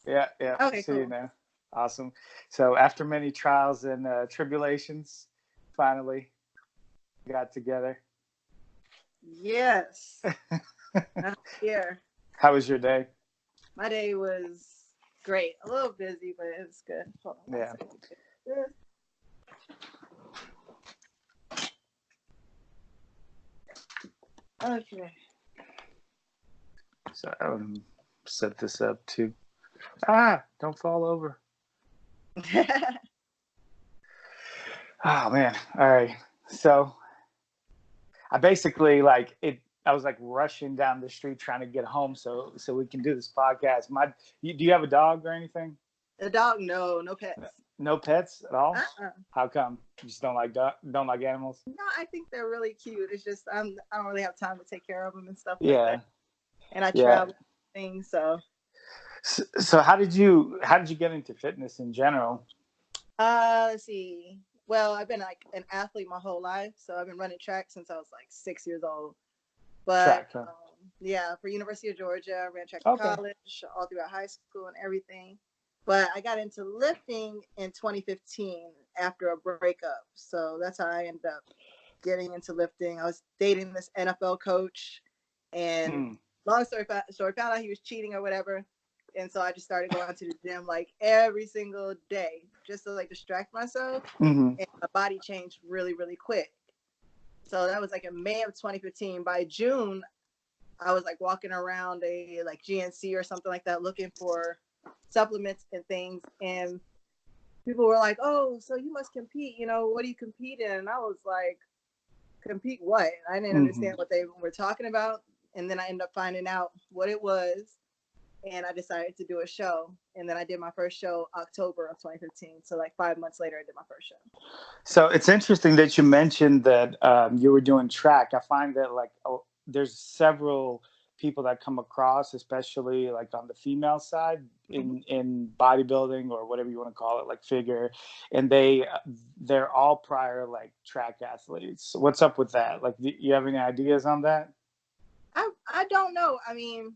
Yeah, yeah. Okay, See you cool. now. Awesome. So after many trials and tribulations, finally got together. Yes. I'm here. How was your day? My day was great. A little busy, but it was good. Hold on one Yeah. second. Good. Okay. So set this up too. Ah, don't fall over. Oh man. All right. So I basically like it. I was like rushing down the street trying to get home so we can do this podcast. Do you have a dog or anything? The dog, no, no pets. No pets at all? Uh-uh. How come? You just don't like animals? No, I think they're really cute. It's just I don't really have time to take care of them and stuff like that. Yeah, And I yeah. travel things, so So how did you get into fitness in general? let's see. Well, I've been like an athlete my whole life, so I've been running track since I was like 6 years old. But Track, huh? yeah, for University of Georgia, I ran track in Okay. college, all throughout high school and everything. But I got into lifting in 2015 after a breakup. So that's how I ended up getting into lifting. I was dating this NFL coach, and Mm. long story, found out he was cheating or whatever. And so I just started going to the gym like every single day just to like distract myself. Hmm. And my body changed really, really quick. So that was like in May of 2015. By June, I was like walking around a like GNC or something like that looking for supplements and things. And people were like, "Oh, so you must compete. What do you compete in?" And I was like, "Compete what?" I didn't Hmm. understand what they were talking about. And then I ended up finding out what it was. And I decided to do a show. And then I did my first show October of 2015. So like 5 months later, I did my first show. So it's interesting that you mentioned that you were doing track. I find that like there's several people that come across, especially like on the female side Mm-hmm. in bodybuilding or whatever you want to call it, like figure, and they're all prior like track athletes. What's up with that? Like, do you have any ideas on that? I don't know. I mean,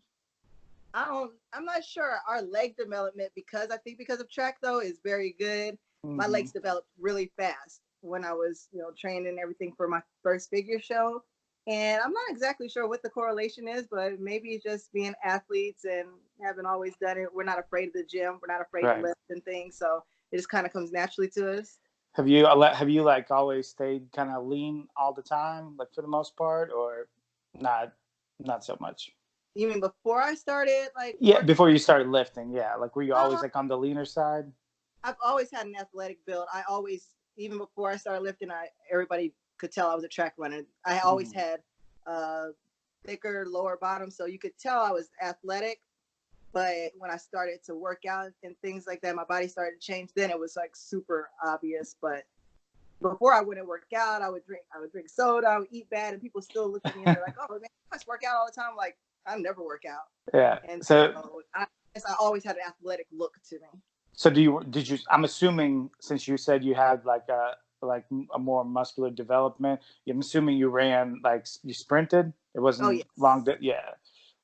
I'm not sure our leg development because I think because of track though is very good. My Hmm. legs developed really fast when I was, training and everything for my first figure show. And I'm not exactly sure what the correlation is, but maybe just being athletes and having always done it. We're not afraid of the gym. We're not afraid to Right. lift and things. So it just kind of comes naturally to us. Have you like always stayed kind of lean all the time, like for the most part, or not? Not so much. You mean before I started like Yeah, working? before you started lifting, yeah. Like, were you always Uh, like on the leaner side? I've always had an athletic build. I always, even before I started lifting, everybody could tell I was a track runner. I always Hmm. had uh, thicker lower bottom, so you could tell I was athletic. But when I started to work out and things like that, my body started to change. Then it was like super obvious. But before I wouldn't work out, I would drink soda, I would eat bad, and people still look at me and they're like, "Oh man, you must work out all the time." Like I never work out, Yeah. and So, so I guess I always had an athletic look to me. so did you? I'm assuming since you said you had like a more muscular development, I'm assuming you ran like you sprinted. It Oh wasn't long. yes, Yeah.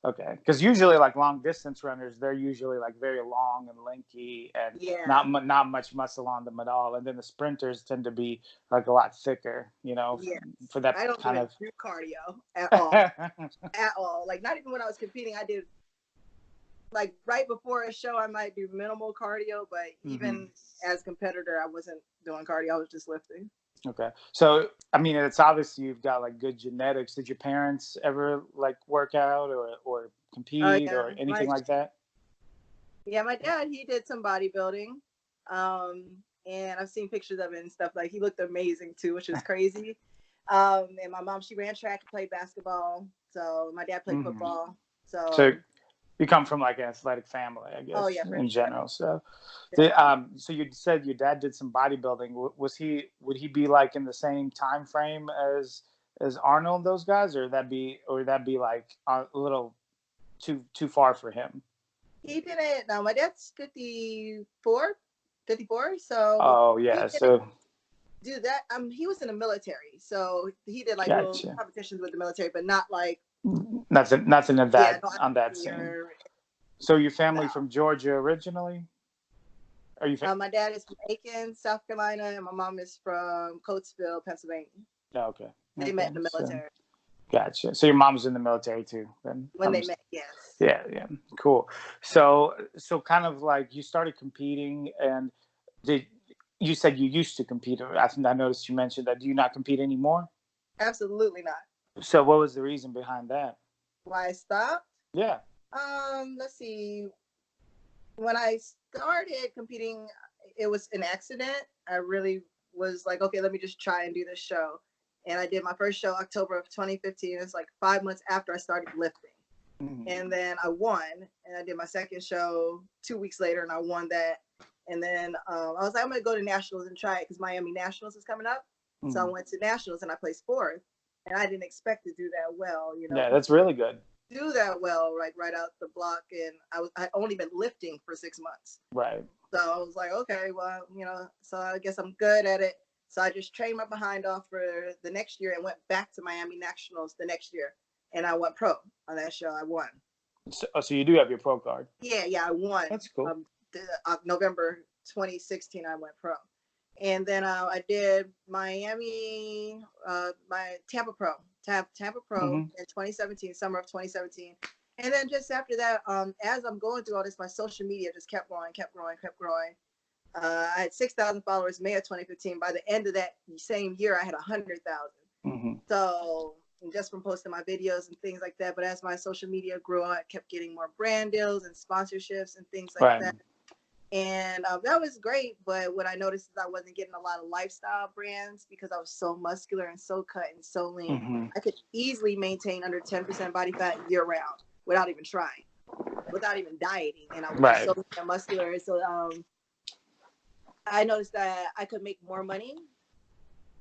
Okay. Because usually like long distance runners, they're usually like very long and lanky and yeah. not much muscle on them at all. And then the sprinters tend to be like a lot thicker. Yes. For that I don't kind even of. do cardio at all. At all. Like not even when I was competing, I did like right before a show I might do minimal cardio, but Hmm. even as competitor I wasn't doing cardio, I was just lifting. Okay. So, I mean, it's obvious you've got like good genetics. Did your parents ever like work out or Oh compete yeah. or anything My like that? my dad, he did some bodybuilding. And I've seen pictures of it and stuff. Like he looked amazing too, which is crazy. And my mom, she ran track, played basketball. So my dad played Hmm. football. So So you come from like an athletic family, I oh guess, yeah, for in sure. general. So, Definitely. so you said your dad did some bodybuilding. Would he be like in the same time frame as Arnold, those guys, or would that be like a little too far for him? He didn't. No, my dad's 54, 54. So Oh he yeah. didn't So do that. He was in the military, so he did like little gotcha. competitions with the military, but not like Nothing of yeah, that no on that archery scene. or. So your family Now, from Georgia originally? Are you? my dad is from Aiken, South Carolina, and my mom is from Coatesville, Pennsylvania. Oh, okay. They Okay. met in the So military. gotcha. So your mom's in the military too, then? When they met, yes. Yeah, yeah. Cool. So kind of like you started competing, and did you said you used to compete? I think I noticed you mentioned that. Do you not compete anymore? Absolutely not. So what was the reason behind that? Why I stopped? Yeah. Let's see. When I started competing, it was an accident. I really was like, okay, let me just try and do this show. And I did my first show October of 2015. It's like 5 months after I started lifting. And then I won, and I did my second show 2 weeks later, and I won that. And then I was like, I'm gonna go to nationals and try it because Miami Nationals is coming up. So I went to nationals and I placed fourth, and I didn't expect to do that well. Yeah, that's really good. Do that well, like right out the block, and I only been lifting for 6 months. Right. So I was like, okay, well, so I guess I'm good at it. So I just trained my behind off for the next year and went back to Miami Nationals the next year, and I went pro on that show. I won. So you do have your pro card. Yeah, I won. That's cool. November 2016, I went pro, and then I did Miami, my Tampa Pro in 2017, summer of 2017, and then just after that, as I'm going through all this, my social media just kept growing. I had 6,000 followers May of 2015. By the end of that same year, I had 100,000. So just from posting my videos and things like that. But as my social media grew, I kept getting more brand deals and sponsorships and things like that. And that was great. But what I noticed is I wasn't getting a lot of lifestyle brands because I was so muscular and so cut and so lean. I could easily maintain under 10% body fat year round without even trying, without even dieting. And I was so muscular. So I noticed that I could make more money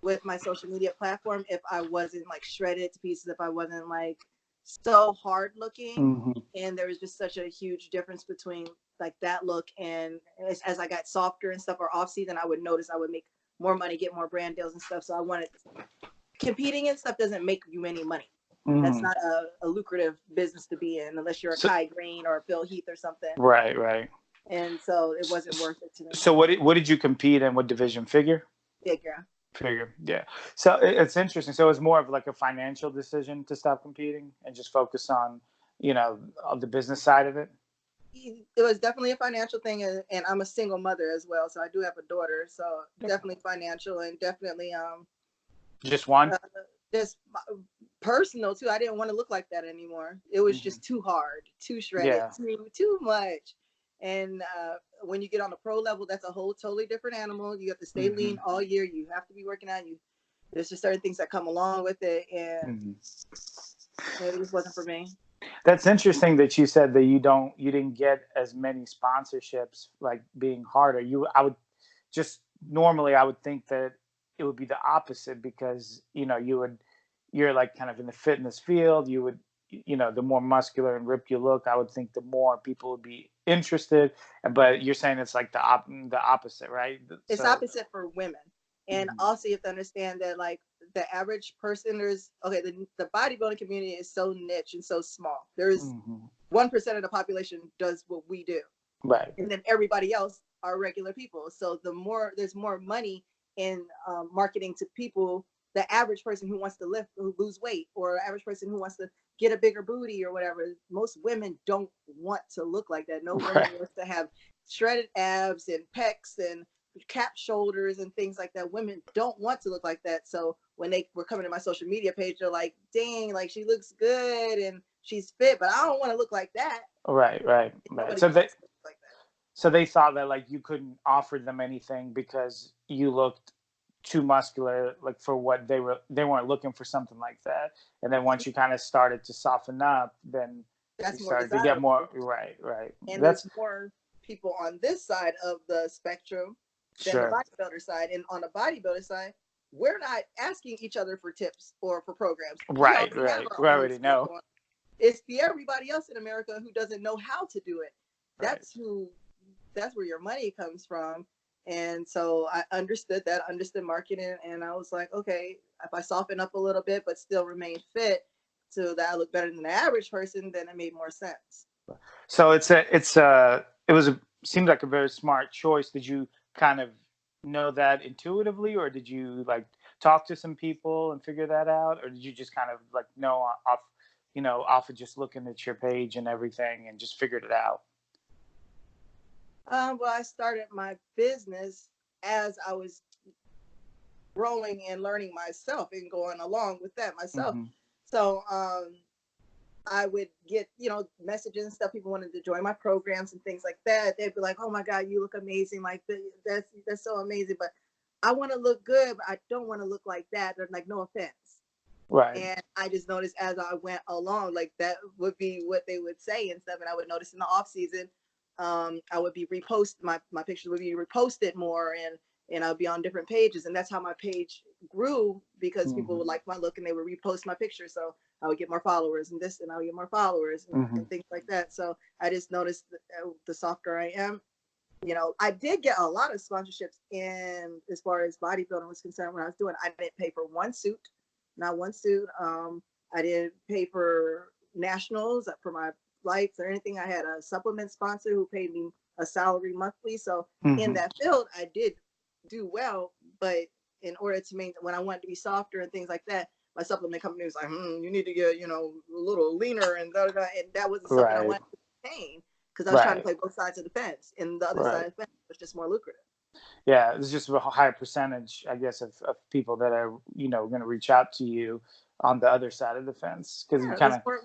with my social media platform if I wasn't like shredded to pieces, if I wasn't like so hard looking. And there was just such a huge difference between like that look and as I got softer and stuff, or off season, I would notice I would make more money, get more brand deals and stuff. So I wanted, competing and stuff doesn't make you any money. That's not a lucrative business to be in unless you're a Kai Green or a Phil Heath or something. Right. And so it wasn't worth it to me. So what did you compete in? What division? Figure? Figure, yeah. So it's interesting. So it's more of like a financial decision to stop competing and just focus on, the business side of it. It was definitely a financial thing, and I'm a single mother as well, so I do have a daughter. So definitely financial, and definitely just one. Just personal too. I didn't want to look like that anymore. It was just too hard, too shredded, too much. And when you get on the pro level, that's a whole totally different animal. You have to stay lean all year. You have to be working out. There's just certain things that come along with it, and it just wasn't for me. That's interesting that you said that you didn't get as many sponsorships, like being harder. Normally I would think that it would be the opposite because you're like kind of in the fitness field. You would, the more muscular and ripped you look, I would think the more people would be interested. But you're saying it's like the opposite, right? It's opposite for women. And also you have to understand that like the average person, the bodybuilding community is so niche and so small. There's 1% of the population does what we do. Right. And then everybody else are regular people. So there's more money in marketing to people, the average person who wants to lose weight, or average person who wants to get a bigger booty or whatever. Most women don't want to look like that. No woman wants to have shredded abs and pecs and cap shoulders and things like that. Women don't want to look like that. So when they were coming to my social media page, they're like, dang, like she looks good and she's fit, but I don't want to look like that. Right. So they thought that like you couldn't offer them anything because you looked too muscular, like for what they weren't looking for something like that. And then once you kind of started to soften up, then you started to get more. Right. And there's more people on this side of the spectrum than the bodybuilder side. And on the bodybuilder side, we're not asking each other for tips or for programs. Right. We already know. It's everybody else in America who doesn't know how to do it. That's where your money comes from. And so I understood marketing, and I was like, okay, if I soften up a little bit but still remain fit so that I look better than the average person, then it made more sense. So it was seemed like a very smart choice. Did you kind of know that intuitively, or did you like talk to some people and figure that out, or did you just kind of like know off, off of just looking at your page and everything and just figured it out? Well, I started my business as I was growing and learning myself and going along with that myself. Mm-hmm. So I would get, messages and stuff. People wanted to join my programs and things like that. They'd be like, "Oh my God, you look amazing! Like that's so amazing." But I want to look good, but I don't want to look like that. Or like, no offense. Right. And I just noticed as I went along, like that would be what they would say and stuff. And I would notice in the off season, I would be my pictures would be reposted more, and I'll be on different pages, and that's how my page grew because people Mm-hmm. would like my look and they would repost my picture, so I would get more followers and this, and I would get more followers Mm-hmm. and things like that. So I just noticed that the softer I am, I did get a lot of sponsorships in as far as bodybuilding was concerned. When I was doing, I didn't pay for one suit, not one suit. I didn't pay for nationals for my flights or anything. I had a supplement sponsor who paid me a salary monthly. So in Mm-hmm. that field, I did do well. But in order to make, when I wanted to be softer and things like that, my supplement company was like, you need to get, a little leaner and da da da. And that wasn't something I Right. wanted to obtain because I was trying to Right. play both sides of the fence, and the other side Right. of the fence was just more lucrative. Yeah, it's just a high percentage, I guess, of people that are, going to reach out to you on the other side of the fence because you Yeah, kind there's more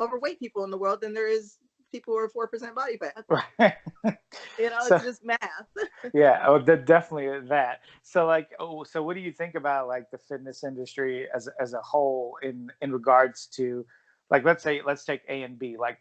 overweight people in the world than there is people who are 4% body fat. of right. So It's just math. yeah, oh, definitely that. So like, so what do you think about like the fitness industry as a whole in regards to, like, let's take A and B, like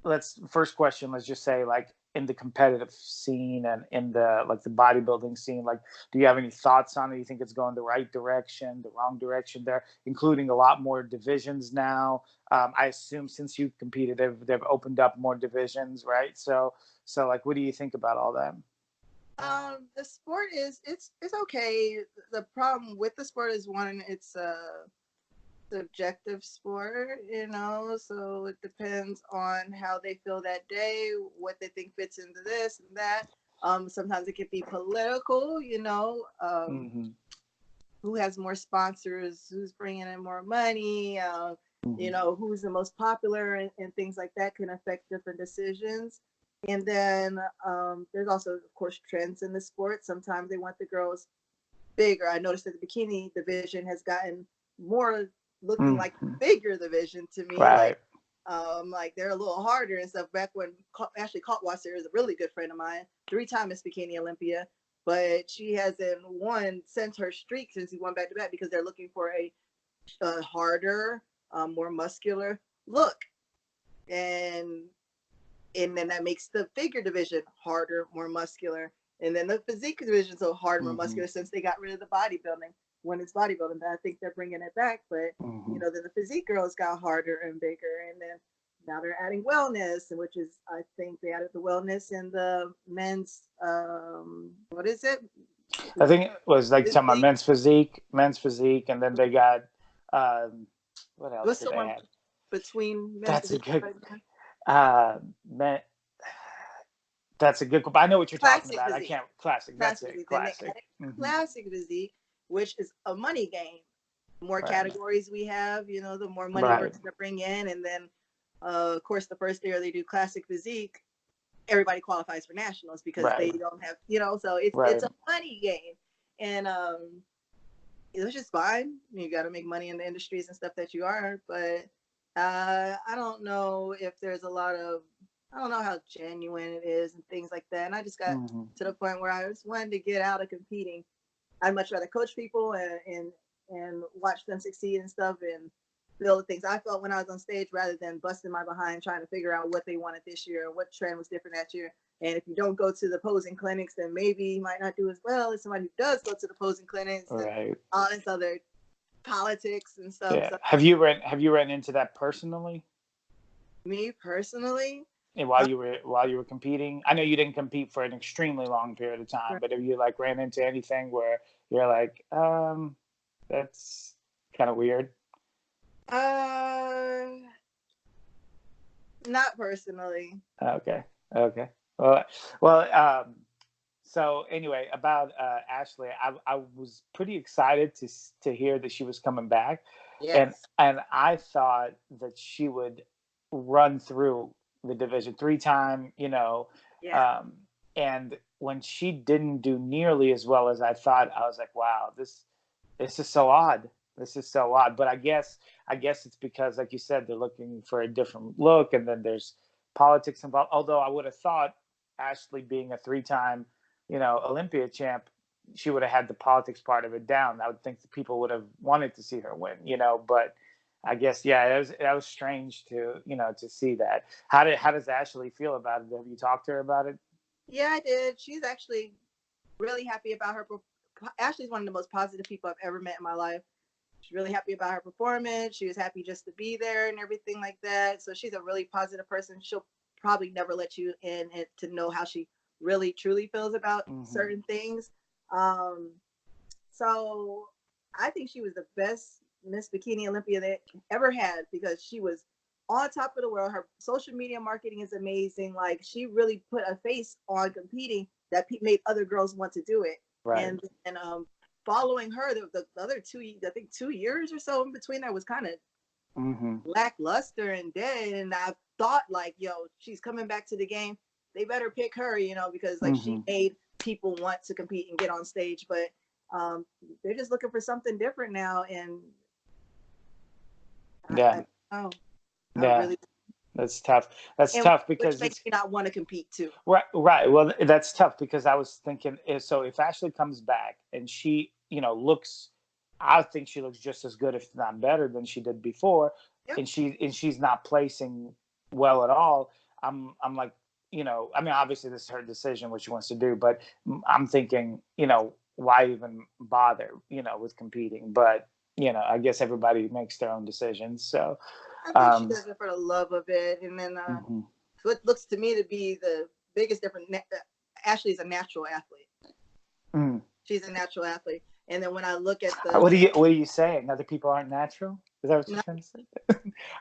let's first question, let's just say like in the competitive scene and in the like the bodybuilding scene, like do you have any thoughts on it? You think it's going the right direction, the wrong direction? They're including a lot more divisions now. I assume since you competed, they've opened up more divisions, right? So like what do you think about all that? The sport is it's okay. The problem with the sport is one, it's a subjective sport, so it depends on how they feel that day, what they think fits into this and that. Sometimes it can be political, Mm-hmm. who has more sponsors, who's bringing in more money, Mm-hmm. who's the most popular, and things like that can affect different decisions. And then there's also, of course, trends in the sport. Sometimes they want the girls bigger. I noticed that the bikini division has gotten more looking like Mm-hmm. bigger division to me. Right. Like they're a little harder and stuff. Back when Ashley Kaltwasser is a really good friend of mine, 3-time Miss Bikini Olympia, but she hasn't won since her streak since he won back to back because they're looking for a harder, more muscular look, and then that makes the figure division harder, more muscular, and then the physique division so hard, more Mm-hmm. muscular since they got rid of the bodybuilding. When it's bodybuilding, but I think they're bringing it back. But Mm-hmm. then the physique girls got harder and bigger, and then now they're adding wellness, which is, I think they added the wellness in the men's. What is it? I think it was like talking about Physique. men's physique, and then they got um, what else What's did the they one have? between men's That's a physique good right now? men, that's a good. I know what you're talking Classic about. I physique. can't classic. That's Classic it. physique. Then they Classic. added Mm-hmm. classic physique, which is a money game. The more Right. categories we have, the more money we're Right. going to bring in. And then, of course, the first year they do classic physique, everybody qualifies for nationals because Right. they don't have, so it's Right. a money game. And it's just fine. You got to make money in the industries and stuff that you are. But I don't know if there's a lot of, I don't know how genuine it is and things like that. And I just got Mm-hmm. to the point where I just wanted to get out of competing. I'd much rather coach people and watch them succeed and stuff and feel the things I felt when I was on stage rather than busting my behind trying to figure out what they wanted this year and what trend was different that year. And if you don't go to the posing clinics, then maybe you might not do as well as somebody who does go to the posing clinics and Right. all this other politics and stuff. Yeah. So Have you run into that personally? me personally, And uh, while you were competing, I know you didn't compete for an extremely long period of time, but have you like ran into anything where you're like, that's kind of weird? uh, Not personally. Okay. Okay. Well, well. So anyway, about Ashley, I was pretty excited to hear that she was coming back, and Yes. I thought that she would run through the Division three time, Yeah. um, and when she didn't do nearly as well as I thought, I was like, wow, this is so odd. This is so odd. But I guess it's because, like you said, they're looking for a different look, and then there's politics involved. Although I would have thought Ashley being a three-time, Olympia champ, she would have had the politics part of it down. I would think the people would have wanted to see her win, But I guess, yeah, that was strange to see that. How does Ashley feel about it? Have you talked to her about it? Yeah, I did. She's actually really happy about her. Ashley's one of the most positive people I've ever met in my life. She's really happy about her performance. She was happy just to be there and everything like that. So she's a really positive person. She'll probably never let you in and to know how she really truly feels about Mm-hmm. certain things. Um, so I think she was the best Miss Bikini Olympia that ever had because she was on top of the world. Her social media marketing is amazing. Like she really put a face on competing that made other girls want to do it. Right. And following her, the other I think 2 years or so in between that was kind of Mm-hmm. lackluster and dead. And I thought like, yo, she's coming back to the game. They better pick her, because like Mm-hmm. she made people want to compete and get on stage. But they're just looking for something different now. And Yeah. oh, I Yeah. really, That's tough. That's and tough which because makes it's me not want to compete too. right. Right. Well, that's tough because I was thinking, so if Ashley comes back and she, looks, I think she looks just as good, if not better, than she did before, Yep. and she's not placing well at all. I'm like, I mean, obviously this is her decision what she wants to do, but I'm thinking, why even bother, with competing? But I guess everybody makes their own decisions. So, I think she um, does it for the love of it. And then mhm. what looks to me to be the biggest difference, Ashley's a natural athlete. Mm. She's a natural athlete. And then when I look at What are you saying? Other people aren't natural? Is that what you're no, trying to say?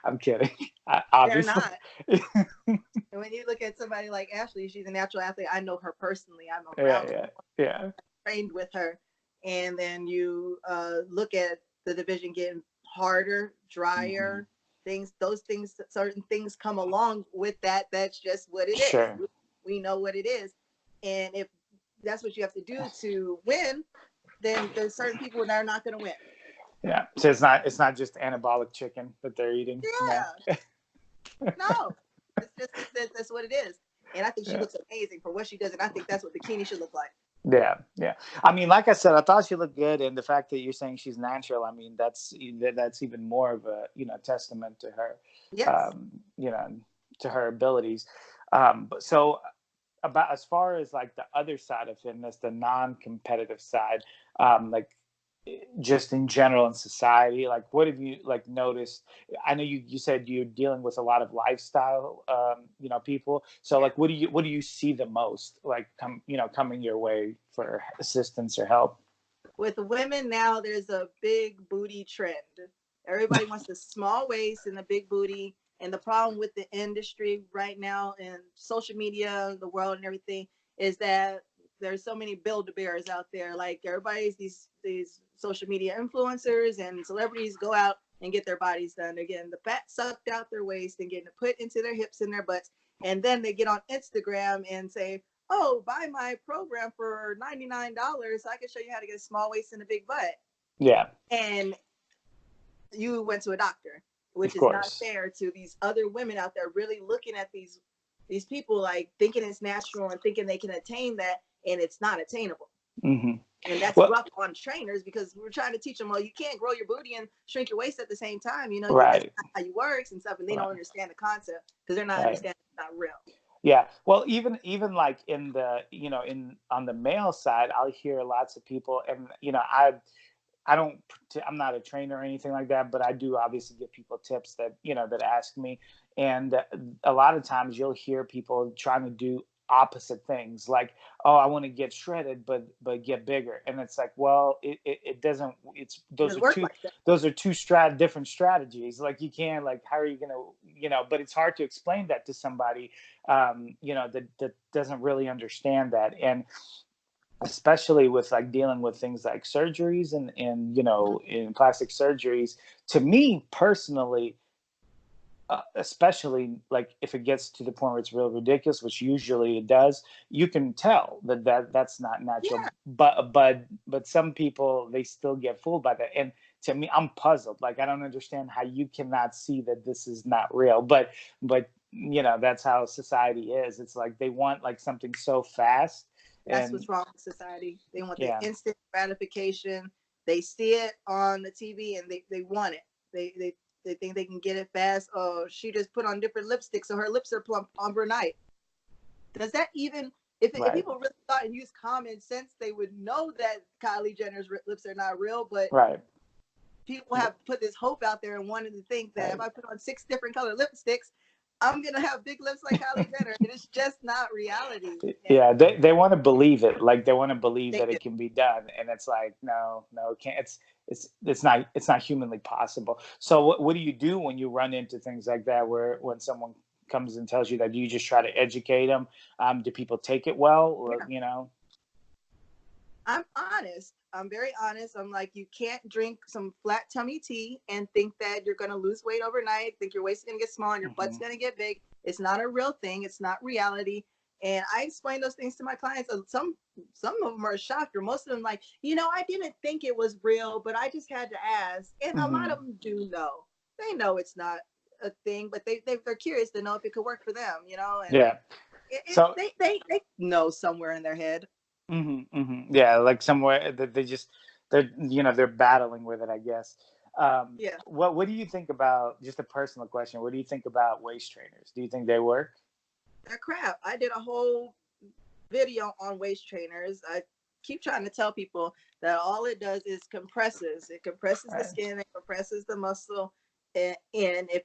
I'm kidding. they're Obviously. not. And when you look at somebody like Ashley, she's a natural athlete. I know her personally. I'm Yeah, around her, yeah, yeah. trained with her. And then you look at the division getting harder, Hmm. drier, those things, certain things come along with that. That's just what it is. Sure. We know what it is. And if that's what you have to do to win, then there's certain people that are not going to win. Yeah. So it's not just anabolic chicken that they're eating. Yeah. Yeah, no, that's what it is. And I think she Yeah. looks amazing for what she does. And I think that's what bikini should look like. Yeah, yeah. I mean, like I said, I thought she looked good, and the fact that you're saying she's natural, I mean, that's even more of a testament to her, Yes. um, you know, to her abilities. But so about as far as like the other side of fitness, the non-competitive side, like just in general in society, like what have you like noticed? I know you said you're dealing with a lot of lifestyle people, so Yeah. like what do you see the most, like coming your way for assistance or help? With women now, there's a big booty trend. Everybody wants the small waist and the big booty. And the problem with the industry right now and social media, the world and everything is that there's so many build-a-bears out there. Like everybody's these social media influencers and celebrities go out and get their bodies done. They're getting the fat sucked out their waist and getting it put into their hips and their butts. And then they get on Instagram and say, oh, buy my program for $99 so I can show you how to get a small waist and a big butt. Yeah, And you went to a doctor, which of is not course. fair to these other women out there really looking at these people like thinking it's natural and thinking they can attain that, and it's not attainable. Hmm. And that's Well, rough on trainers because we're trying to teach them, well, you can't grow your booty and shrink your waist at the same time. That's right, not how you works and stuff. And they don't right, understand the concept because they're not right. understanding it's not real. Yeah. Well, even like in the in on the male side, I'll hear lots of people, and I don't, I'm not a trainer or anything like that, but I do obviously give people tips that ask me. And a lot of times you'll hear people trying to do opposite things, like, oh, I want to get shredded, but get bigger. And it's like, well, it doesn't, it's, It those doesn't are work two, like that. different strategies. Like you can't, like, how are you going to, you know, but it's hard to explain that to somebody, you know, that doesn't really understand that. And especially with like dealing with things like surgeries and you know, in plastic surgeries, to me personally, especially like if it gets to the point where it's real ridiculous, which usually it does, you can tell that's not natural. Yeah, But some people, they still get fooled by that. And to me, I'm puzzled. Like I don't understand how you cannot see that this is not real. But you know, that's how society is. It's like they want like something so fast. that's And what's wrong with society. They want the yeah, instant gratification. They see it on the TV and they want it. They think they can get it fast. Oh, she just put on different lipsticks, so her lips are plump overnight. Does that even, if right, people really thought and used common sense, they would know that Kylie Jenner's lips are not real. But right, people have put this hope out there and wanted to think that if right. I put on 6 different color lipsticks, I'm gonna have big lips like Kylie Jenner. And it's just not reality. And Yeah, they want to believe it. Like they want to believe they that do. it can be done, and it's like no, no, it can't. It's not humanly possible. So what do you do when you run into things like that, where when someone comes and tells you that, do you just try to educate them? Do people take it well, or Yeah, you know? I'm honest. I'm very honest. I'm like, you can't drink some flat tummy tea and think that you're gonna lose weight overnight. Think your waist is gonna get small and your butt's Hmm. gonna get big. It's not a real thing. It's not reality. And I explain those things to my clients. Some of them are shocked, or most of them like, I didn't think it was real, but I just had to ask. And a lot of Hmm. them do know. They know it's not a thing, but they're curious to know if it could work for them. And Yeah. So they know somewhere in their head. yeah, like somewhere that they're you know, they're battling with it, I guess. Yeah. What do you think about, just a personal question? What do you think about waist trainers? Do you think they work? They're crap. I did a whole video on waist trainers. I keep trying to tell people that all it does is compresses. It compresses the Right. skin, it compresses the muscle. And if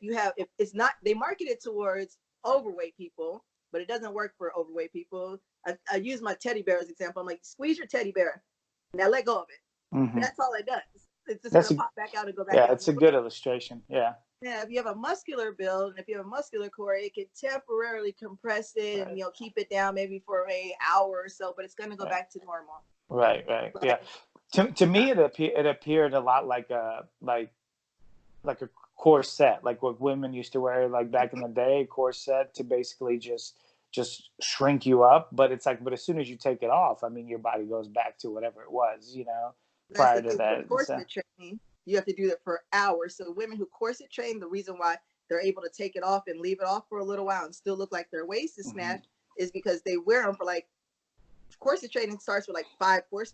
it's not, they market it towards overweight people, but it doesn't work for overweight people. I use my teddy bear as an example. I'm like, squeeze your teddy bear. Now let go of it. Hmm. That's all it does. It's just That's gonna a pop back out and go back Yeah, in. it's a good illustration. Yeah. Yeah, if you have a muscular build and if you have a muscular core, it can temporarily compress it and Right. keep it down maybe for an hour or so, but it's gonna go Right. back to normal. Right. Right. But Yeah. To uh, me, it appeared a lot like a corset, like what women used to wear, like back in the day, corset to basically just shrink you up. But it's like, but as soon as you take it off, I mean, your body goes back to whatever it was, you know, that's the prior to thing with that. So, corset training. You have to do that for hours. So women who corset train, the reason why they're able to take it off and leave it off for a little while and still look like their waist is mhm. snatched is because they wear them for like corset training starts with like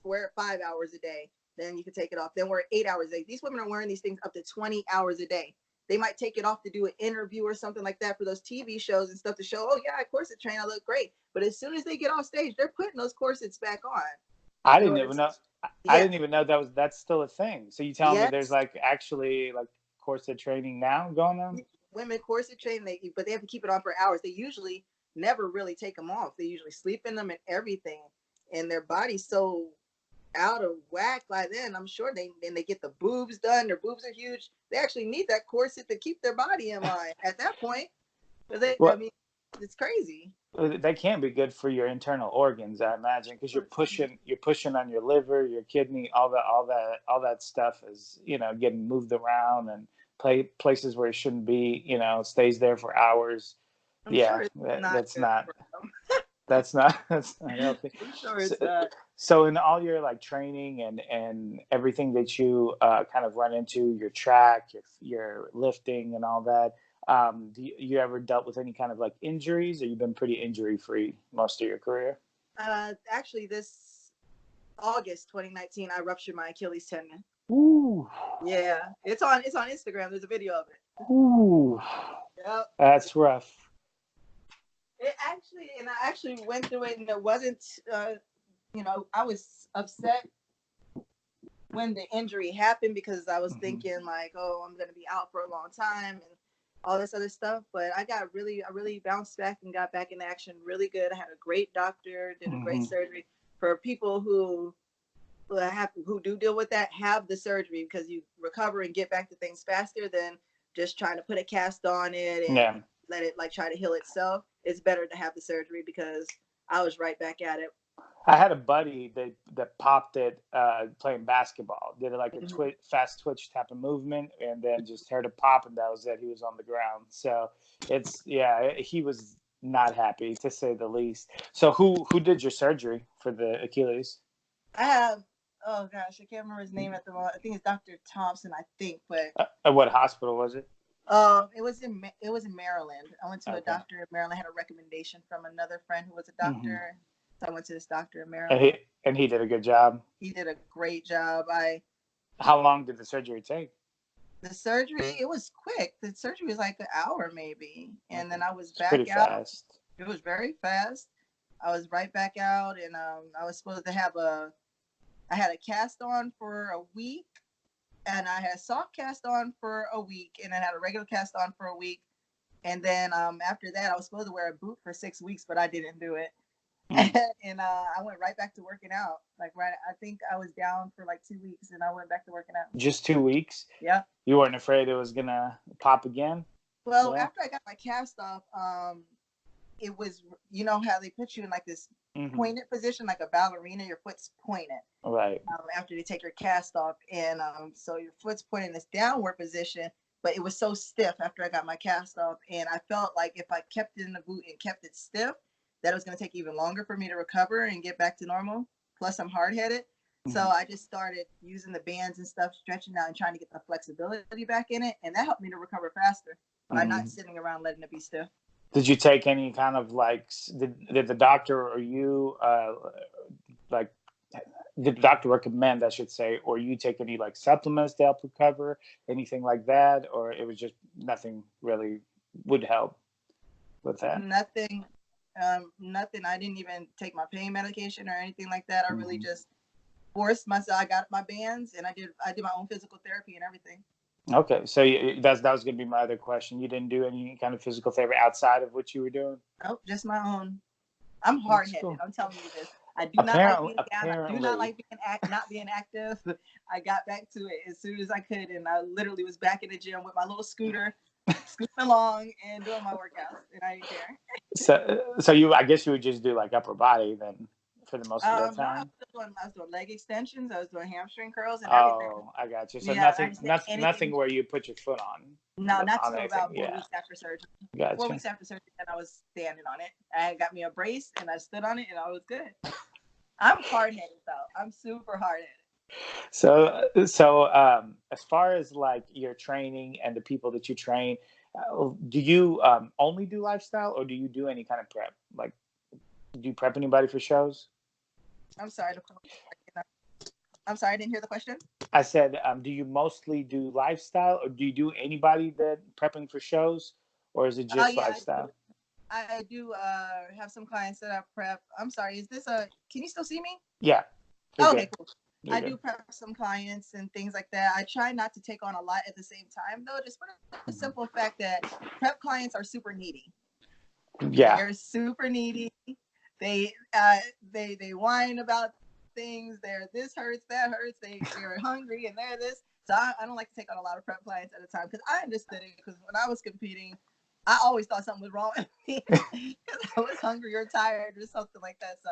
wear it 5 hours a day. Then you can take it off. Then wear it 8 hours a day. These women are wearing these things up to 20 hours a day. They might take it off to do an interview or something like that for those TV shows and stuff to show, oh yeah, I corset train, I look great. But as soon as they get off stage, they're putting those corsets back on I in didn't order even to, know. I yeah, didn't even know that's still a thing. So you telling me there's yes. like actually like corset training now going on? Women corset train, but they have to keep it on for hours. They usually never really take them off. They usually sleep in them and everything. And their body's so out of whack by then. I'm sure they get the boobs done. Their boobs are huge. They actually need that corset to keep their body in line at that point. But I Well, mean, it's crazy. that can't be good for your internal organs, I imagine, because you're pushing on your liver, your kidney, all that stuff is, you know, getting moved around and places where it shouldn't be, you know, stays there for hours. I'm Yeah, sure it's not that's good not for them. that's not that's not healthy. I'm sure So, it's not. so in all your like training and everything that you kind of run into, your track, your lifting and all that, do you ever dealt with any kind of like injuries, or you've been pretty injury free most of your career? Actually, this August 2019, I ruptured my Achilles tendon. Ooh, Yeah, it's on Instagram. There's a video of it. ooh, Yep. that's rough. I actually went through it, and it wasn't. I was upset when the injury happened because I was Hmm. thinking like, oh, I'm gonna be out for a long time and all this other stuff. But I really bounced back and got back in action really good. I had a great doctor, did a great Hmm. surgery. For people who do deal with that, have the surgery because you recover and get back to things faster than just trying to put a cast on it Yeah. and let it like try to heal itself, it's better to have the surgery because I was right back at it. I had a buddy that popped it playing basketball. Did it like a Mhm. fast twitch type of movement, and then just heard a pop, and that was it. He was on the ground. So it's yeah, he was not happy to say the least. So who did your surgery for the Achilles? I have, oh gosh, I can't remember his name at the moment. I think it's Dr. Thompson, I think, but At what hospital was it? it was in Maryland. I went to a Okay. doctor in Maryland. I had a recommendation from another friend who was a Hmm. doctor. So I went to this doctor in And Maryland. he did a good job. He did a great job. How long did the surgery take? The surgery, it was quick. The surgery was like an hour maybe, and then I was It's pretty back out. fast. It was very fast. I was right back out, and I was supposed to have I had a cast on for a week, and I had a soft cast on for a week, and I had a regular cast on for a week, and then after that, I was supposed to wear a boot for 6 weeks, but I didn't do it. Mm. And I went right back to working out. Like right, I think I was down for like 2 weeks, and I went back to working out. Just 2 weeks. Yeah. You weren't afraid it was gonna pop again? Well, Yeah. after I got my cast off, it was, you know how they put you in like this pointed position, like a ballerina. Your foot's pointed. Right. After they take your cast off, and so your foot's pointed in this downward position. But it was so stiff after I got my cast off, and I felt like if I kept it in the boot and kept it stiff, that it was going to take even longer for me to recover and get back to normal. Plus, I'm hard headed. So I just started using the bands and stuff, stretching out and trying to get the flexibility back in it. And that helped me to recover faster by not sitting around letting it be stiff. Did you take any kind of like, did the doctor or you, like, did the doctor recommend, I should say, or you take any like supplements to help recover, anything like that? Or it was just nothing really would help with that? Nothing. Nothing. I didn't even take my pain medication or anything like that. I really just forced myself. I got my bands, and I did my own physical therapy and everything. Okay, so that was going to be my other question. You didn't do any kind of physical therapy outside of what you were doing? Nope, just my own. I'm hard headed. Cool. I'm telling you this. I do not like being down. I do not like being not being active. I got back to it as soon as I could, and I literally was back in the gym with my little scooter, scooting along and doing my workouts, and I didn't care. So I guess you would just do like upper body then for the most of the time. No, I was doing leg extensions. I was doing hamstring curls and everything. Oh, I got you. So yeah, nothing where you put your foot on. No, not until about 4 weeks after surgery. Gotcha. 4 weeks after surgery, and I was standing on it. I got me a brace, and I stood on it, and I was good. I'm hard-headed, though. I'm super hard-headed. So, as far as like your training and the people that you train, do you only do lifestyle, or do you do any kind of prep? Like, do you prep anybody for shows? I'm sorry. I didn't hear the question. I said, do you mostly do lifestyle, or do you do anybody that prepping for shows, or is it just lifestyle? I do have some clients that I prep. I'm sorry, is this can you still see me? Yeah. Okay, cool. I do prep some clients and things like that. I try not to take on a lot at the same time, though, just for the simple fact that prep clients are super needy. Yeah. They're super needy. They whine about things. They're this hurts, that hurts. They're hungry and they're this. So I don't like to take on a lot of prep clients at a time because I understood it. Because when I was competing, I always thought something was wrong with me because I was hungry or tired or something like that. So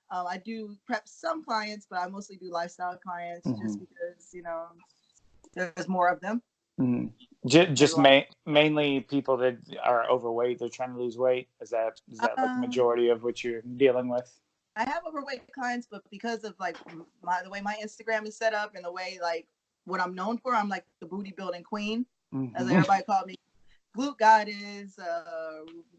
I do prep some clients, but I mostly do lifestyle clients just because there's more of them. Just mainly people that are overweight. They're trying to lose weight. Is that like the majority of what you're dealing with? I have overweight clients, but because of like the way my Instagram is set up and the way like what I'm known for, I'm like the bodybuilding queen, as everybody called me, glute goddess,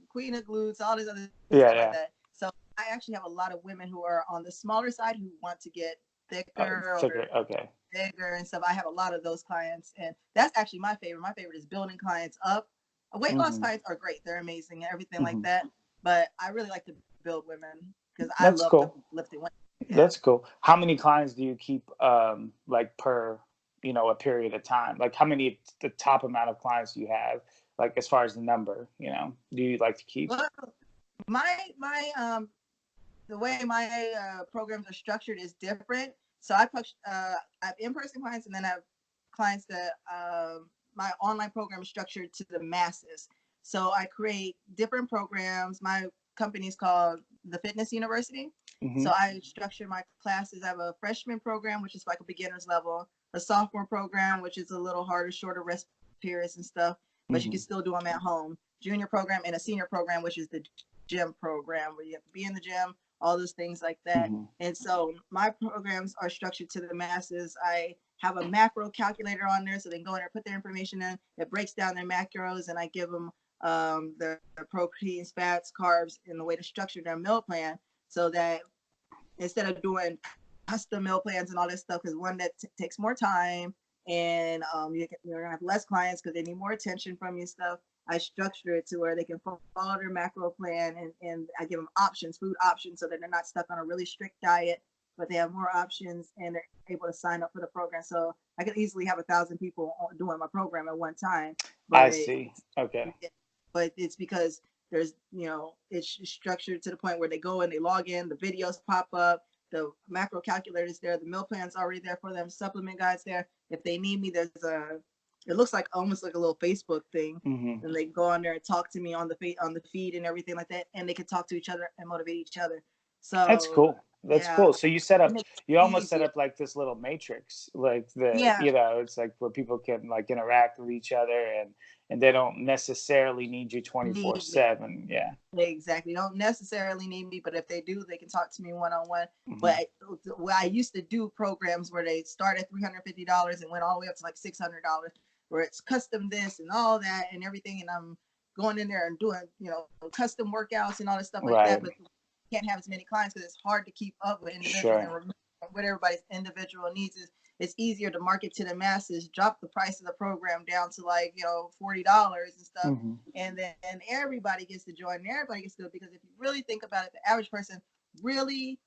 queen of glutes, all this other stuff like that. So I actually have a lot of women who are on the smaller side who want to get thicker or bigger and stuff. I have a lot of those clients, and that's actually my favorite. My favorite is building clients up. Weight loss clients are great; they're amazing and everything like that. But I really like to build women. Because I love lifting women. Yeah. That's cool. How many clients do you keep like per, a period of time? Like how many, the top amount of clients do you have, like as far as the number, do you like to keep? Well, the way my programs are structured is different. So I have in-person clients, and then I have clients that my online program is structured to the masses. So I create different programs. My company is called the Fitness University. Mm-hmm. So I structure my classes. I have a freshman program, which is like a beginner's level, a sophomore program, which is a little harder, shorter rest periods and stuff, but you can still do them at home. Junior program and a senior program, which is the gym program, where you have to be in the gym, all those things like that. Mm-hmm. And so my programs are structured to the masses. I have a macro calculator on there, so they can go in there, put their information in. It breaks down their macros, and I give them their proteins, fats, carbs, and the way to structure their meal plan, so that instead of doing custom meal plans and all this stuff, because one that takes more time, and you're gonna have less clients because they need more attention from you and stuff. I structure it to where they can follow their macro plan, and I give them options, food options, so that they're not stuck on a really strict diet, but they have more options and they're able to sign up for the program. So I could easily have 1,000 people doing my program at one time. But I see. Okay. But it's because there's, it's structured to the point where they go and they log in, the videos pop up, the macro calculator's there, the meal plan's already there for them, supplement guides there. If they need me, it looks like almost like a little Facebook thing, and they go on there and talk to me on the feed and everything like that, and they can talk to each other and motivate each other. So That's cool. That's cool. So you almost set up like this little matrix, like it's like where people can like interact with each other, and they don't necessarily need you 24/7. Yeah. Exactly. Don't necessarily need me, but if they do, they can talk to me one-on-one. But I used to do programs where they start at $350 and went all the way up to like $600, where it's custom this and all that and everything, and I'm going in there and doing custom workouts and all this stuff like that. But can't have as many clients because it's hard to keep up with individuals and what everybody's individual needs is. It's easier to market to the masses, drop the price of the program down to like $40 and stuff, and then everybody gets to join and everybody gets to do it. Because if you really think about it, the average person really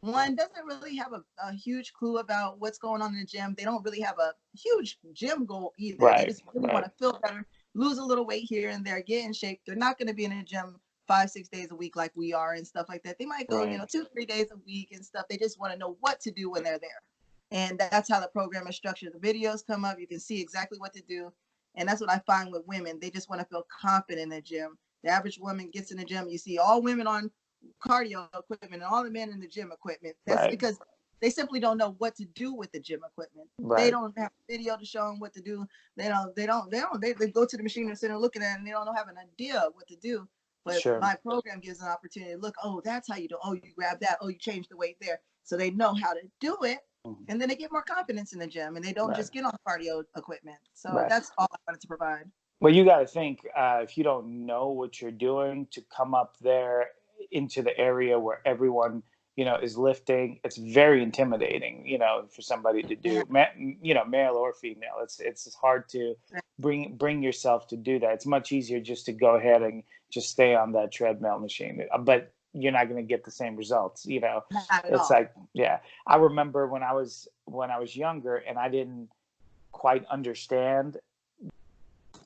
doesn't really have a huge clue about what's going on in the gym. They don't really have a huge gym goal either. They just really want to feel better, lose a little weight here and there, get in shape. They're not going to be in a gym 5-6 days a week like we are and stuff like that. They might go 2-3 days a week and stuff. They just want to know what to do when they're there. And that's how the program is structured. The videos come up, you can see exactly what to do. And that's what I find with women. They just want to feel confident in the gym. The average woman gets in the gym, you see all women on cardio equipment and all the men in the gym equipment. That's because they simply don't know what to do with the gym equipment. They don't have video to show them what to do. They go to the machine and sit and look at it, and they don't have an idea of what to do. But my program gives an opportunity to look, oh, that's how you do. Oh, you grab that. Oh, you change the weight there. So they know how to do it. And then they get more confidence in the gym, and they don't just get on cardio equipment. So that's all I wanted to provide. Well, you got to think, if you don't know what you're doing, to come up there into the area where everyone, is lifting, it's very intimidating, for somebody to do, male or female. It's hard to bring yourself to do that. It's much easier just to go ahead and just stay on that treadmill machine. But you're not going to get the same results, It's like, I remember when I was younger and I didn't quite understand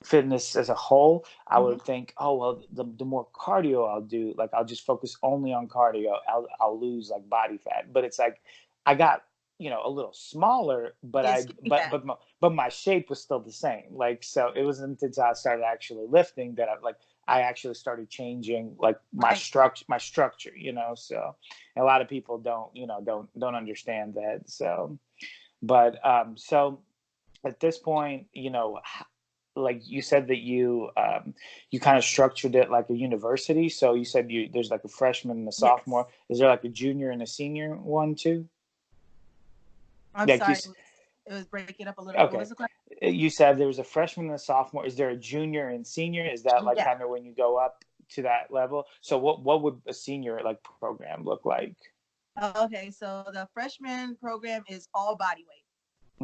fitness as a whole, I would think, oh, well, the more cardio I'll do, like I'll just focus only on cardio, I'll lose like body fat. But it's like I got a little smaller, but but my shape was still the same. Like, so it wasn't until I started actually lifting that I actually started changing like my structure, so a lot of people don't understand that. So, but so at this point, like you said that you kind of structured it like a university. So you said there's like a freshman and a sophomore. Is there like a junior and a senior one too? I'm sorry. It was breaking up a little. Okay. What was the question? You said there was a freshman and a sophomore. Is there a junior and senior? Is that like kind of when you go up to that level? So what would a senior like program look like? Okay, so the freshman program is all body weight.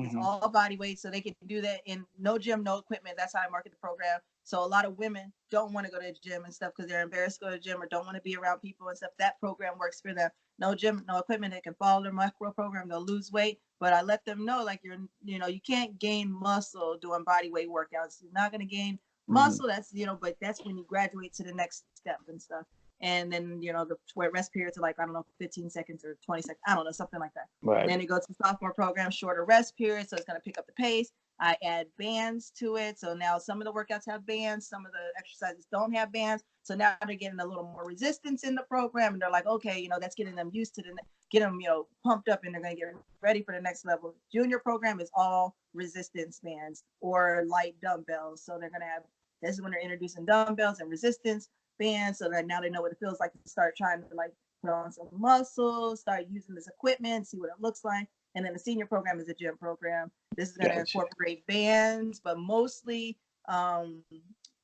It's all body weight, so they can do that in no gym, no equipment. That's how I market the program. So a lot of women don't want to go to the gym and stuff because they're embarrassed to go to the gym or don't want to be around people and stuff. That program works for them. No gym, no equipment. They can follow their macro program. They'll lose weight, but I let them know, like, you can't gain muscle doing body weight workouts. You're not going to gain muscle. That's, but that's when you graduate to the next step and stuff. And then, the rest periods are like, 15 seconds or 20 seconds. I don't know, something like that. Right. And then it goes to the sophomore program, shorter rest period. So it's going to pick up the pace. I add bands to it. So now some of the workouts have bands, some of the exercises don't have bands. So now they're getting a little more resistance in the program. And they're like, okay, that's getting them used to get them, pumped up, and they're going to get ready for the next level. Junior program is all resistance bands or light dumbbells. So they're going to have, this is when they're introducing dumbbells and resistance bands. So that now they know what it feels like to start trying to like put on some muscles, start using this equipment, see what it looks like. And then the senior program is a gym program. This is going to incorporate bands, but mostly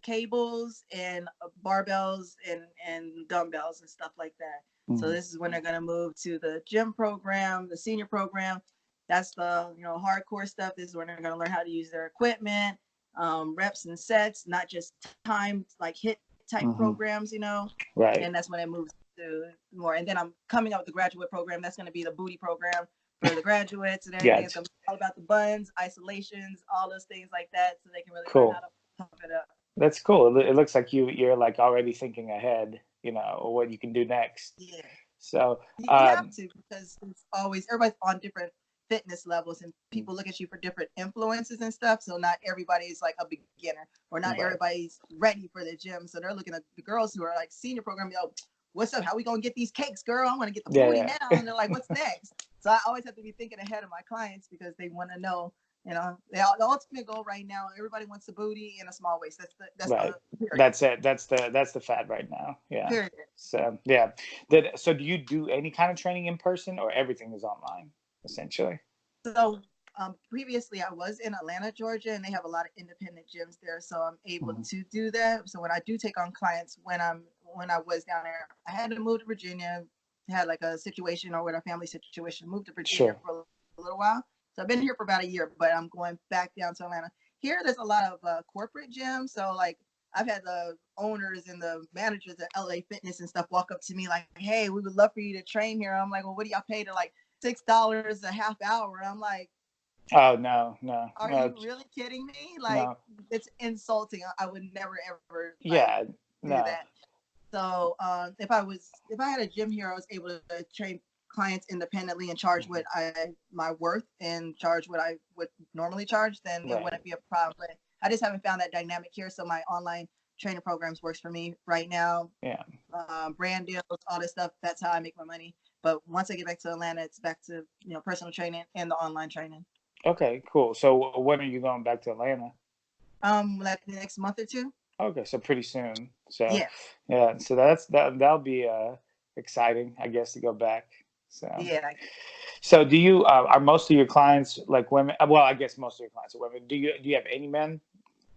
cables and barbells and dumbbells and stuff like that. Mm-hmm. So this is when they're going to move to the gym program, the senior program. That's the hardcore stuff. This is when they're going to learn how to use their equipment, reps and sets, not just timed like hit type programs, Right. And that's when it moves to more. And then I'm coming out with the graduate program. That's going to be the booty program for the graduates and everything. It's going to be all about the buns, isolations, all those things like that, so they can really learn how to pump it up. That's cool. It looks like you're like already thinking ahead, what you can do next. Yeah. So you have to, because it's always, everybody's on different fitness levels and people look at you for different influences and stuff. So not everybody's like a beginner, or not everybody's ready for the gym. So they're looking at the girls who are like senior program, what's up? How we going to get these cakes, girl? I want to get the booty now. And they're like, what's next? So I always have to be thinking ahead of my clients, because they want to know, the ultimate goal right now, everybody wants a booty and a small waist. That's it. That's the fad right now. Yeah. Period. So yeah. So do you do any kind of training in person, or everything is online essentially? So previously I was in Atlanta, Georgia, and they have a lot of independent gyms there. So I'm able to do that. So when I do take on clients, when I was down there, I had to move to Virginia, had like a situation, or with a family situation, moved to Virginia for a little while. So I've been here for about a year, but I'm going back down to Atlanta. Here, there's a lot of corporate gyms. So like I've had the owners and the managers at LA Fitness and stuff walk up to me like, hey, we would love for you to train here. I'm like, well, what do y'all pay to like $6 a half hour? I'm like, oh no. Are you really kidding me? Like, it's insulting. I would never ever do that. So if I had a gym here, I was able to train clients independently and charge what my worth and charge what I would normally charge, then it wouldn't be a problem. But I just haven't found that dynamic here. So my online training programs works for me right now. Yeah. Brand deals, all this stuff. That's how I make my money. But once I get back to Atlanta, it's back to personal training and the online training. Okay, cool. So when are you going back to Atlanta? Like the next month or two. Okay, so pretty soon. So yeah. So that'll be exciting, I guess, to go back. So yeah. So do you are most of your clients like women? Well, I guess most of your clients are women. Do you have any men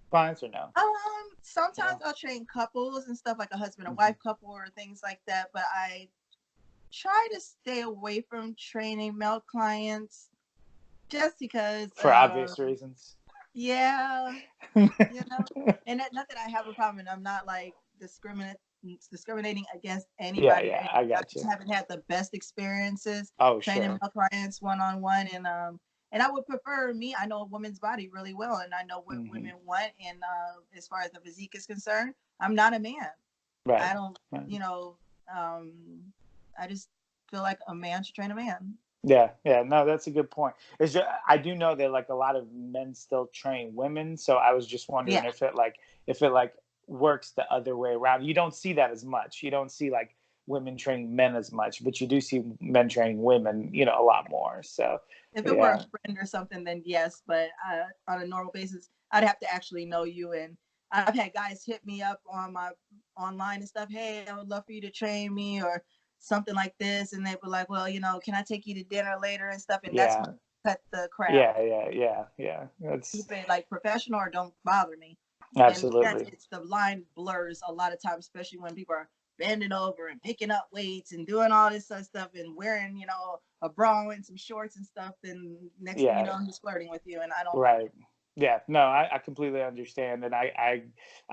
clients or no? Sometimes I'll train couples and stuff, like a husband and wife couple or things like that. But I try to stay away from training male clients, just because for obvious reasons. Yeah, and not that I have a problem, and I'm not like discriminating against anybody. Yeah, I got you. I just haven't had the best experiences training male clients one-on-one, and I would prefer I know a woman's body really well, and I know what women want, and as far as the physique is concerned, I'm not a man. Right. I don't, I just feel like a man should train a man. Yeah, no, that's a good point. It's just, I do know that like a lot of men still train women, so I was just wondering if it works the other way around. You don't see that as much. You don't see like women training men as much, but you do see men training women, a lot more. So if it were a friend or something, then yes, but on a normal basis, I'd have to actually know you. And I've had guys hit me up on my online and stuff. Hey, I would love for you to train me or something like this, and they were like, well, can I take you to dinner later and stuff? And that's cut the crap. Yeah. That's keep it like professional or don't bother me. Absolutely. And it's the line blurs a lot of times, especially when people are bending over and picking up weights and doing all this other stuff and wearing, a bra and some shorts and stuff. Then next thing you know, he's flirting with you, and I don't like it. Yeah, no, I completely understand, and I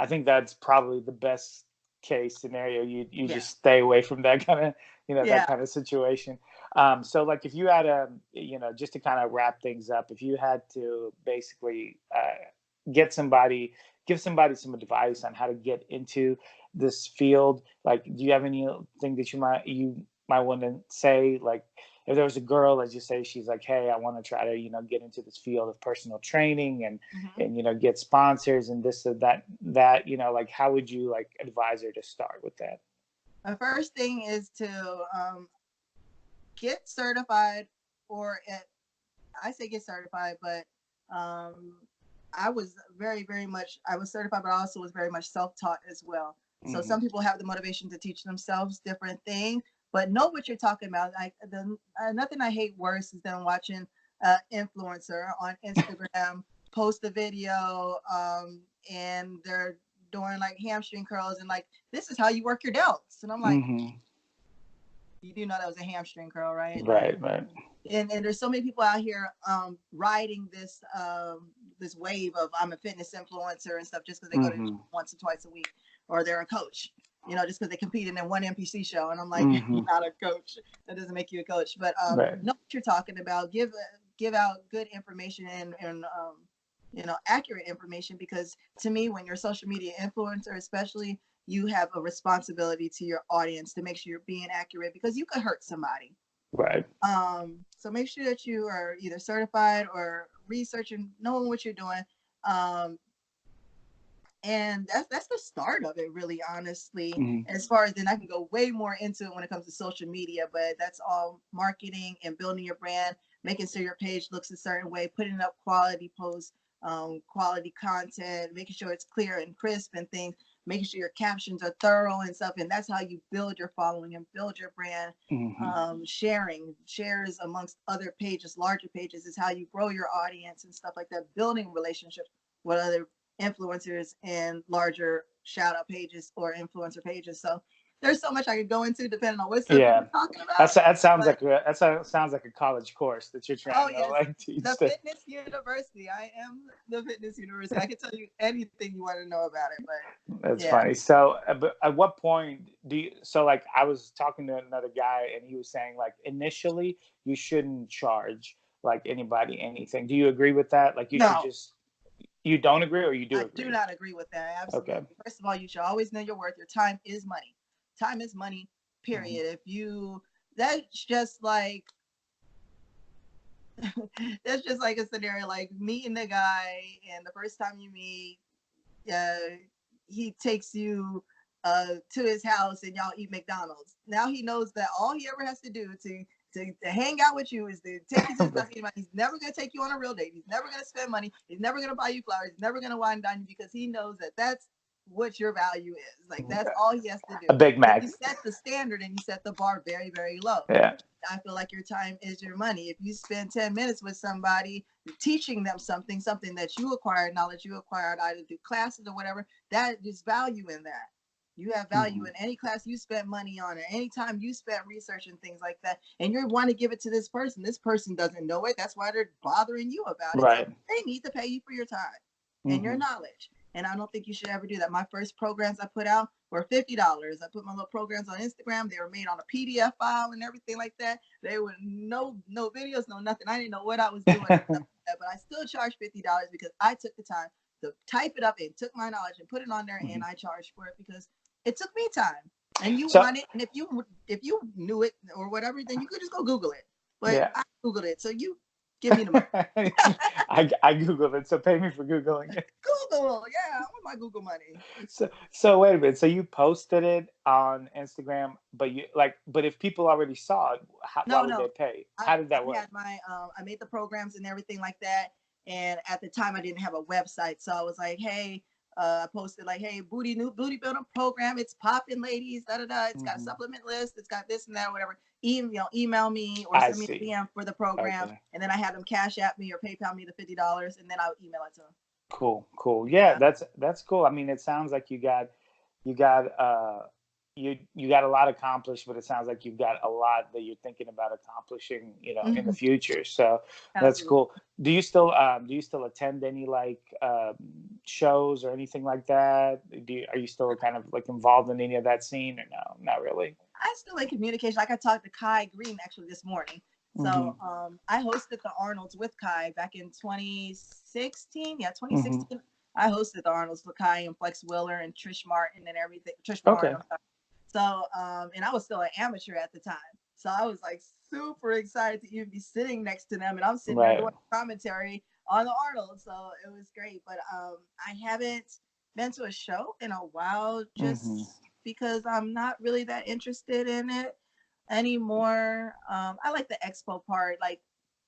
think that's probably the best case scenario. You just stay away from that kind of that kind of situation. So like if you had just to kind of wrap things up, if you had to basically give somebody some advice on how to get into this field, like do you have anything that you might want to say, like, if there was a girl, let's just say she's like, hey, I want to try to, get into this field of personal training Mhm. and get sponsors and this and that, like, how would you like advise her to start with that? The first thing is to get certified, or I say get certified, but um, I was very much, I was certified, but I also was very much self-taught as well. So Mm-hmm. some people have the motivation to teach themselves different things, but know what you're talking about. Nothing I hate worse is than watching influencer on Instagram post a video and they're doing like hamstring curls and like, this is how you work your delts. And I'm like, Mm-hmm. you do know that was a hamstring curl, right? Like, Right. and there's so many people out here riding this wave of I'm a fitness influencer and stuff just because they go to the Mm-hmm. gym once or twice a week, or they're a coach, just because they competed in one NPC show. And I'm like, Mm-hmm. you're not a coach. That doesn't make you a coach. But Right. know what you're talking about. Give out good information and accurate information, because to me, when you're a social media influencer, especially, you have a responsibility to your audience to make sure you're being accurate, because you could hurt somebody. Right. So make sure that you are either certified or researching, knowing what you're doing. And that's the start of it, really, honestly. Mm-hmm. As far as then, I can go way more into it when it comes to social media, but that's all marketing and building your brand, making sure your page looks a certain way, putting up quality posts, quality content, making sure it's clear and crisp and things, making sure your captions are thorough and stuff. And that's how you build your following and build your brand. Mm-hmm. Shares amongst other pages, larger pages, is how you grow your audience and stuff like that. Building relationships with other influencers and larger shout out pages or influencer pages. So there's so much I could go into depending on what subject Yeah. we're talking about. That sounds But like sounds like a college course that you're oh trying to yes, like teach. the fitness university. I am the fitness university. I can tell you anything you want to know about it. But That's yeah. funny. So, but at what point do you? So, like, I was talking to another guy, and he was saying, like, initially, you shouldn't charge like anybody anything. Do you agree with that? Like, you should No, just. You don't agree, or you do I do agree? not agree with that. Okay. Absolutely. First of all, you should always know your worth. Your time is money. Time is money, Mm-hmm. period. That's just like, that's just like a scenario like meeting the guy, and the first time you meet, uh, he takes you to his house and y'all eat McDonald's. Now he knows that all he ever has to do to hang out with you is to take you to his house. He's never going to take you on a real date. He's never going to spend money. He's never going to buy you flowers. He's never going to wine and dine you, because he knows that that's what your value is. Like, that's all he has to do. A Big But Mac. you set the standard and you set the bar very low. Yeah. I feel like your time is your money. If you spend 10 minutes with somebody, teaching them something that you acquired, knowledge you acquired either through classes or whatever, that is value in that. You have value Mm-hmm. in any class you spent money on, or any time you spent researching things like that, and you want to give it to this person. This person doesn't know it. That's why they're bothering you about it. So Right. they need to pay you for your time and your Mm-hmm. knowledge. And I don't think you should ever do that. My first programs I put out were $50. I put my little programs on Instagram. They were made on a PDF file and everything like that. They were no videos, no nothing. I didn't know what I was doing, but I still charged $50 because I took the time to type it up and took my knowledge and put it on there, Mm-hmm. and I charged for it because it took me time. And you So, want it, and if you knew it or whatever, then you could just go Google it. But yeah. I Googled it, so you give me the money. I googled it, so pay me for googling it. Google, yeah, I want my Google money. So wait a minute. So you posted it on Instagram, but if people already saw it, why would No. they pay? I How did that work? had my I made the programs and everything like that. And at the time I didn't have a website. So I was like, hey, I posted like, hey, new booty building program. It's popping, ladies, da da da. It's got a Mm-hmm. supplement list, it's got this and that, whatever. Email me or I send me a see. DM for the program. Okay. And then I had them cash at me or PayPal me the $50, and then I would email it to them. Cool. Yeah, Yeah. that's cool. I mean, it sounds like you got you got a lot accomplished, but it sounds like you've got a lot that you're thinking about accomplishing, in the Mm-hmm. future. So that's Absolutely. cool. Do you still attend any like shows or anything like that? Are you still kind of like involved in any of that scene, or no? Not really. I still in communication. Like, I talked to Kai Green actually this morning. Mm-hmm. So I hosted the Arnolds with Kai back in 2016. Yeah, Mm-hmm. 2016. I hosted the Arnolds with Kai and Flex Wheeler and Trish Martin and everything. Trish Okay. Martin. So, and I was still an amateur at the time. So I was like super excited to even be sitting next to them. And I'm sitting there doing commentary on the Arnold. So it was great. But I haven't been to a show in a while just because I'm not really that interested in it anymore. I like the expo part. Like,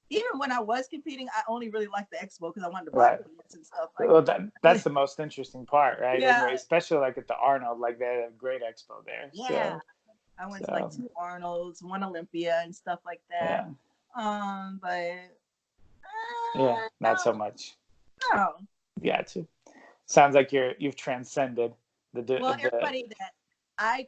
even when I was competing, I only really liked the expo because I wanted to buy tickets and stuff. Like, well, that's the most interesting part, right? Yeah. Anyway, especially like at the Arnold, like they had a great expo there. Yeah. So, I went to like 2 Arnolds, 1 Olympia and stuff like that. But yeah, not so much. No. Yeah, too. Sounds like you've transcended well, everybody that I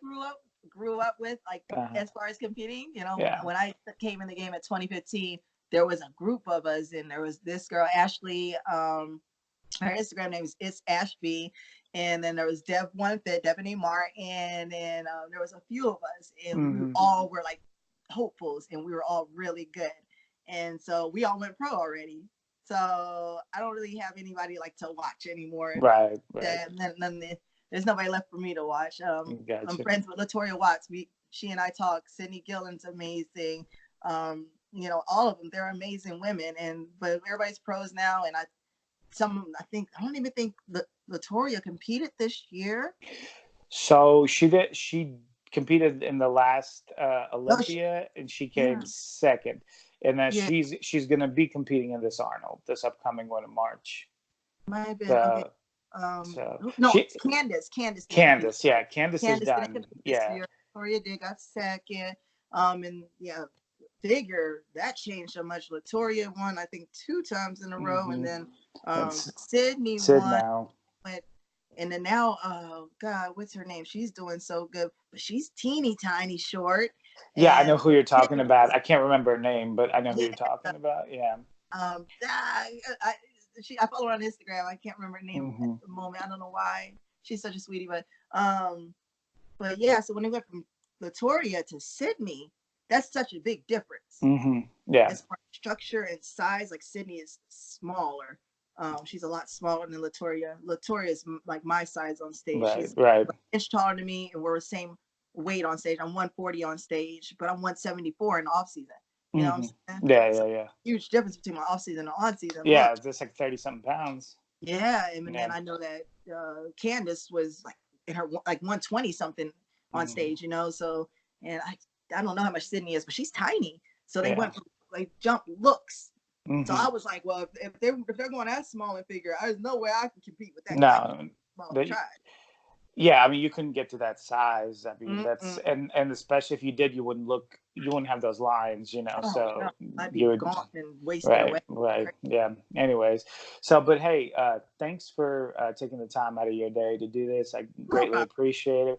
grew up with, like as far as competing, you know, when I came in the game at 2015, there was a group of us, and there was this girl, Ashley. Her Instagram name is It's Ashby, and then there was Dev One Fit, Devin Mar, and then there was a few of us, and we all were like hopefuls, and we were all really good, and so we all went pro already. So I don't really have anybody like to watch anymore. Right. There's nobody left for me to watch. Gotcha. I'm friends with Latoria Watts. She and I talk. Sydney Gillen's amazing. You know, all of them. They're amazing women, but everybody's pros now, and I don't even think Latoria competed this year. So she did. She competed in the last Olympia, and she came second. And then she's going to be competing in this Arnold, this upcoming one in March. Might have been. Okay. No, Candace. Candace is done. Yeah. Victoria did got second. And figure that changed so much. Latoria won, I think, 2 times in a row, and then Sydney won. Now. And then now, oh God, what's her name? She's doing so good, but she's teeny tiny short. Yeah, I know who you're talking about. I can't remember her name, but I know who you're talking about. Yeah. I follow her on Instagram. I can't remember her name at the moment. I don't know why. She's such a sweetie, but yeah. So when they went from Latoria to Sydney, that's such a big difference. Yeah. As far as structure and size, like Sydney is smaller. She's a lot smaller than Latoria. Latoria is like my size on stage. She's right. Like an inch taller than me, and we're the same weight on stage. I'm 140 on stage, but I'm 174 in the off season. You know what I'm saying? Yeah. Huge difference between my off season and on season. Yeah, it's just like 30-something pounds. Yeah, and then I know that Candace was like in her like 120 something on stage. You know, so and I don't know how much Sydney is, but she's tiny. So they went from like jump looks. So I was like, well, if they're going that small in figure, there's no way I can compete with that. No, yeah, I mean, you couldn't get to that size. I mean, that's and especially if you did, you wouldn't have those lines, you know. So I'd be gone and wasted away. Right. Yeah. Anyways, but hey, thanks for taking the time out of your day to do this. I greatly appreciate it.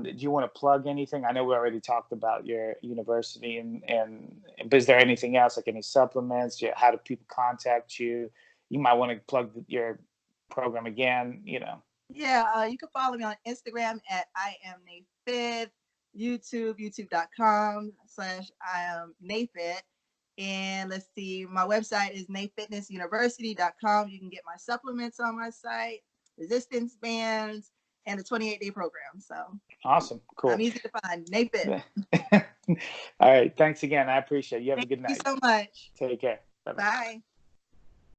Do you want to plug anything? I know we already talked about your university, but is there anything else, like any supplements? How do people contact you? You might want to plug your program again, you know. Yeah, you can follow me on Instagram at I am NaFit, youtube.com/I am NaFit. And let's see, my website is nafitnessuniversity.com. You can get my supplements on my site, resistance bands, and the 28-day program. So awesome. Cool. I'm easy to find. NaFit. All right. Thanks again. I appreciate it. You have a good night. Thank you so much. Take care. Bye.